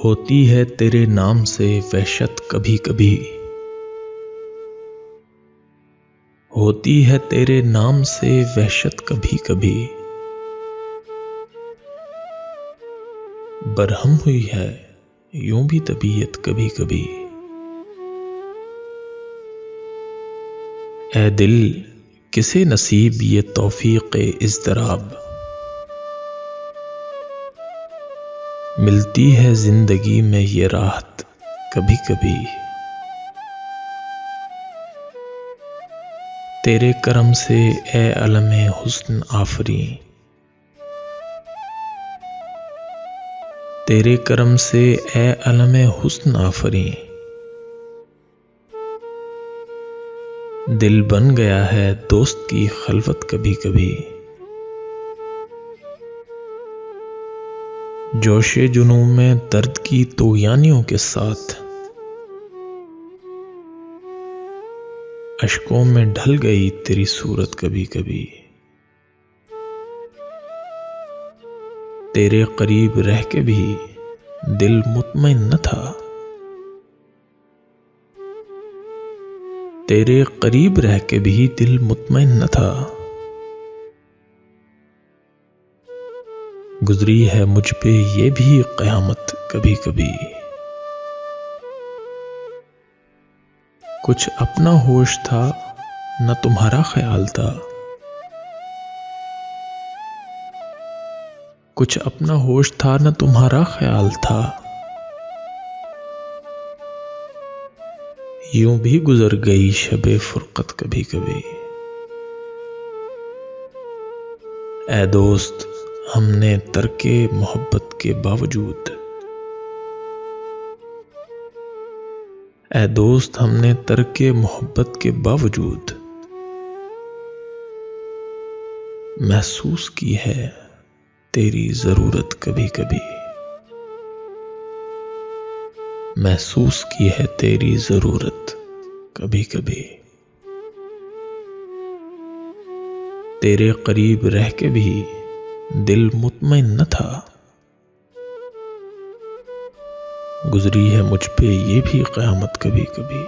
होती है तेरे नाम से वहशत कभी कभी, होती है तेरे नाम से वहशत कभी कभी। बरहम हुई है यूं भी तबीयत कभी कभी। ए दिल किसे नसीब ये तौफीक इज़्तिराब, मिलती है जिंदगी में ये राहत कभी कभी। तेरे करम से ए अलमे हुस्न आफरी, तेरे करम से ए अलमे हुस्न आफरी। दिल बन गया है दोस्त की खलवत कभी कभी। जोशे जुनू में दर्द की तूयानियों के साथ, अश्कों में ढल गई तेरी सूरत कभी कभी। तेरे करीब रह के भी दिल मुतमईन न था, तेरे करीब रह के भी दिल मुतमईन न था। गुजरी है मुझ पे ये भी क़यामत कभी कभी। कुछ अपना होश था न तुम्हारा ख्याल था, कुछ अपना होश था न तुम्हारा ख्याल था। यूं भी गुजर गई शबे फुरकत कभी कभी। ए दोस्त हमने तरके मोहब्बत के बावजूद, ए दोस्त हमने तरके मोहब्बत के बावजूद महसूस की है तेरी जरूरत कभी कभी। महसूस की है तेरी जरूरत कभी कभी। तेरे करीब रह के भी दिल मुतमईन न था। गुजरी है मुझ पे ये भी क़यामत कभी कभी।